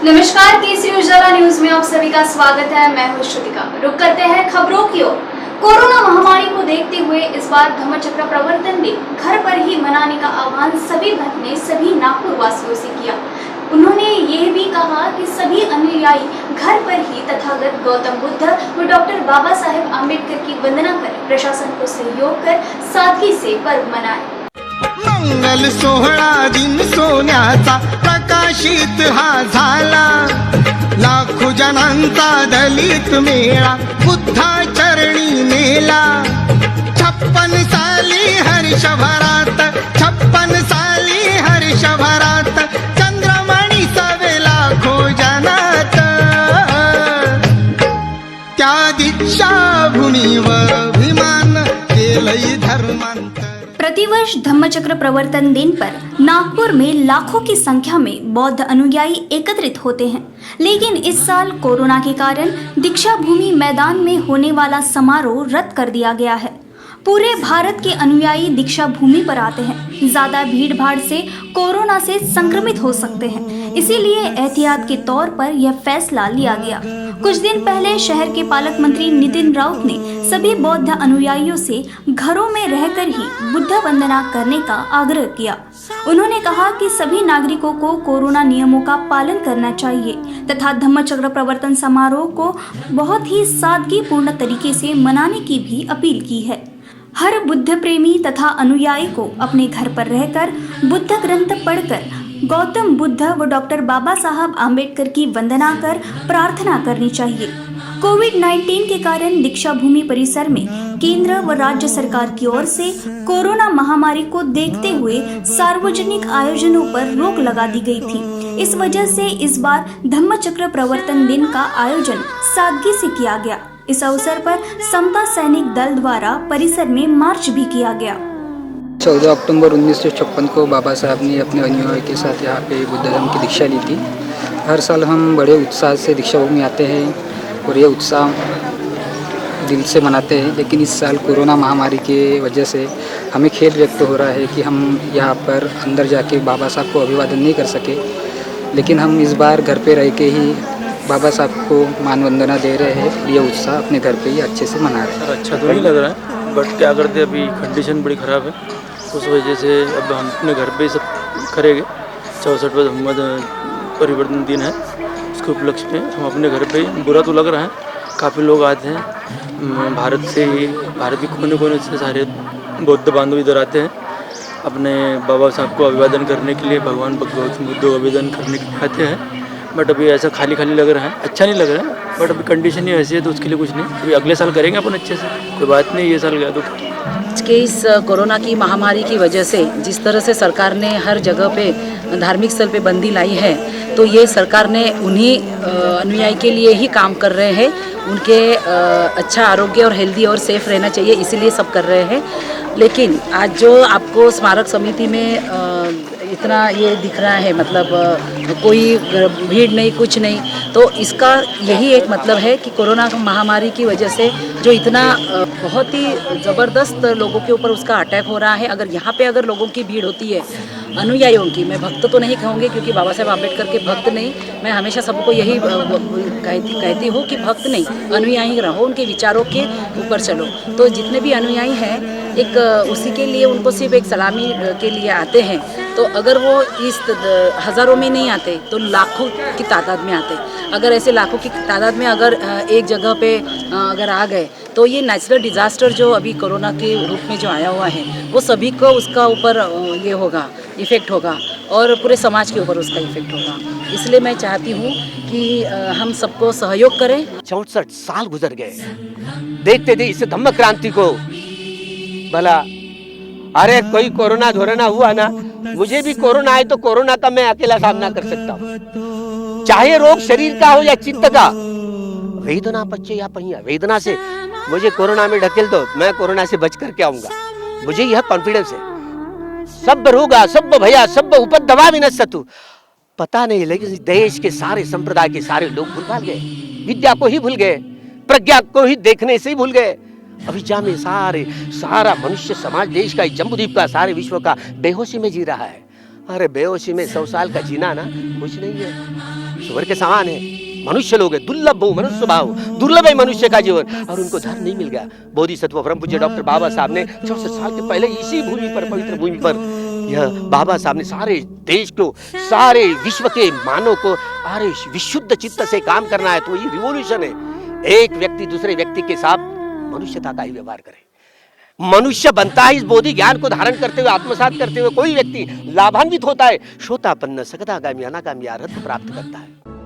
नमस्कार, केसरी उजाला न्यूज में आप सभी का स्वागत है। मैं हूं श्रुतिका। रुक करते हैं खबरों की ओर। कोरोना महामारी को देखते हुए इस बार धम्मचक्र प्रवर्तन दिन घर पर ही मनाने का आह्वान सभी भक्त ने सभी नागपुर वासियों से किया। उन्होंने यह भी कहा कि सभी अनुयायी घर पर ही तथागत गौतम बुद्ध व डॉक्टर बाबा साहेब आम्बेडकर की वंदना कर प्रशासन को सहयोग कर सादगी से पर्व मनाएं। मंगल सोहळा दिन सोन्याचा प्रकाशित हा झाला, लाखो जनांचा दलित मेळा बुद्धा चरणी नेला। 56 साली हर्षभरात, 56 साली हर्षभरात चंद्रमणी सवे लाखो जनात, त्या दीक्षा भूमीवर अभिमान केलई धर्मांतर। प्रतिवर्ष धम्मचक्र प्रवर्तन दिन पर नागपुर में लाखों की संख्या में बौद्ध अनुयायी एकत्रित होते हैं, लेकिन इस साल कोरोना के कारण दीक्षा भूमि मैदान में होने वाला समारोह रद्द कर दिया गया है। पूरे भारत के अनुयायी दीक्षा भूमि पर आते हैं। ज्यादा भीड़ भाड़ से कोरोना से संक्रमित हो सकते हैं, इसीलिए एहतियात के तौर पर यह फैसला लिया गया। कुछ दिन पहले शहर के पालक मंत्री नितिन राउत ने सभी बौद्ध अनुयायियों से घरों में रहकर ही बुद्ध वंदना करने का आग्रह किया। उन्होंने कहा कि सभी नागरिकों को कोरोना नियमों का पालन करना चाहिए तथा धम्मचक्र प्रवर्तन समारोह को बहुत ही सादगीपूर्ण तरीके से मनाने की भी अपील की है। हर बुद्ध प्रेमी तथा अनुयायी को अपने घर पर रहकर बुद्ध ग्रंथ पढ़कर गौतम बुद्ध व डॉक्टर बाबा साहब आम्बेडकर की वंदना कर प्रार्थना करनी चाहिए। कोविड-19 के कारण दीक्षा भूमि परिसर में केंद्र व राज्य सरकार की ओर से कोरोना महामारी को देखते हुए सार्वजनिक आयोजनों पर रोक लगा दी गई थी। इस वजह से इस बार धम्मचक्र प्रवर्तन दिन का आयोजन सादगी से किया गया। इस अवसर पर समता सैनिक दल द्वारा परिसर में मार्च भी किया गया। 14 अक्टूबर 1956 को बाबा साहब ने अपने अनुयायियों के साथ यहाँ पे बुद्ध धर्म की दीक्षा ली थी। हर साल हम बड़े उत्साह से दीक्षा भूमि आते हैं और ये उत्साह दिल से मनाते हैं, लेकिन इस साल कोरोना महामारी के वजह से हमें खेद व्यक्त हो रहा है कि हम यहाँ पर अंदर जाके बाबा साहब को अभिवादन नहीं कर सके, लेकिन हम इस बार घर पे रह के ही बाबा साहब को मान वंदना दे रहे हैं। ये उत्साह अपने घर पे ही अच्छे से मना रहे हैं। अच्छा तो नहीं लग रहा है, बट क्या करते अभी कंडीशन बड़ी ख़राब है, उस वजह से अब हम अपने घर पे ही सब करेंगे। 64वां धम्म परिवर्तन दिन है, उसके उपलक्ष्य में हम अपने घर पे ही। बुरा तो लग रहा है, काफ़ी लोग आते हैं भारत से ही, भारत के कोने कोने से सारे बौद्ध बांधव इधर आते हैं अपने बाबा साहब को अभिवादन करने के लिए, भगवान गौतम बुद्ध को अभिवादन करने के लिए आते हैं। बट अभी ऐसा खाली खाली लग रहा है, अच्छा नहीं लग रहा है, बट अभी कंडीशन ही ऐसी है तो उसके लिए कुछ नहीं। अभी अगले साल करेंगे अपन अच्छे से, कोई बात नहीं। ये साल गया तो के इस कोरोना की महामारी की वजह से जिस तरह से सरकार ने हर जगह पे धार्मिक स्थल पे बंदी लाई है, तो ये सरकार ने उन्हीं अनुयायी के लिए ही काम कर रहे हैं। उनके अच्छा आरोग्य और हेल्दी और सेफ रहना चाहिए, इसीलिए सब कर रहे हैं। लेकिन आज जो आपको स्मारक समिति में इतना ये दिख रहा है, मतलब कोई भीड़ नहीं, कुछ नहीं, तो इसका यही एक मतलब है कि कोरोना महामारी की वजह से जो इतना बहुत ही ज़बरदस्त लोगों के ऊपर उसका अटैक हो रहा है। अगर यहाँ पे अगर लोगों की भीड़ होती है, अनुयायियों की, मैं भक्त तो नहीं कहूँगी क्योंकि बाबा साहेब आम्बेडकर के भक्त नहीं, मैं हमेशा सबको यही कहती हूँ कि भक्त नहीं, अनुयायी रहो, उनके विचारों के ऊपर चलो। तो जितने भी अनुयायी हैं, एक उसी के लिए, उनको सिर्फ एक सलामी के लिए आते हैं। तो अगर वो इस हज़ारों में नहीं आते तो लाखों की तादाद में आते। अगर ऐसे लाखों की तादाद में अगर एक जगह पे अगर आ गए तो ये नेचुरल डिज़ास्टर जो अभी कोरोना के रूप में जो आया हुआ है, वो सभी को उसका ऊपर ये होगा, इफ़ेक्ट होगा और पूरे समाज के ऊपर उसका इफ़ेक्ट होगा। इसलिए मैं चाहती हूँ कि हम सबको सहयोग करें। 64 साल गुजर गए, देखते थे इस धम्म क्रांति को। भला अरे कोई कोरोना धोरोना हुआ ना, मुझे भी कोरोना आए तो कोरोना का मैं अकेला सामना कर सकता हूँ, चाहे रोग शरीर का हो या चित्त का। वेदना पच्चे या पहिया, वेदना से मुझे कोरोना में ढकेल दो, मैं कोरोना से बच करके आऊंगा, मुझे यह कॉन्फिडेंस है। सब रोगा, सब भया, सब उपद्रवा विनश्यतु। पता नहीं, लेकिन देश के सारे संप्रदाय के सारे लोग भूल गए, विद्या को ही भूल गए, प्रज्ञा को ही देखने से ही भूल गए। अभिजा में सारा मनुष्य समाज, देश का, जम्बूद्वीप का, सारे विश्व का बेहोशी में जी रहा है। अरे बेहोशी में 100 साल का जीना ना कुछ नहीं है। सुअर के समान है। मनुष्य लोग है, दुर्लभ बहु मनुष्य भाव, दुर्लभ है मनुष्य का जीवन, और उनको धर्म नहीं मिल गया। बोधिसत्व परम पूज्य डॉक्टर बाबा साहब ने 64 साल के पहले इसी भूमि पर, पवित्र भूमि पर, यह बाबा साहब ने सारे देश को, सारे विश्व के मानव को, अरे विशुद्ध चित्त से काम करना है तो ये रिवॉल्यूशन है। एक व्यक्ति दूसरे व्यक्ति के साथ मनुष्यता का ही व्यवहार करे। मनुष्य बनता है इस बोधि ज्ञान को धारण करते हुए, आत्मसात करते हुए कोई व्यक्ति लाभान्वित होता है, श्रोतापन्न सकदागामी अनागामी अरहत प्राप्त करता है।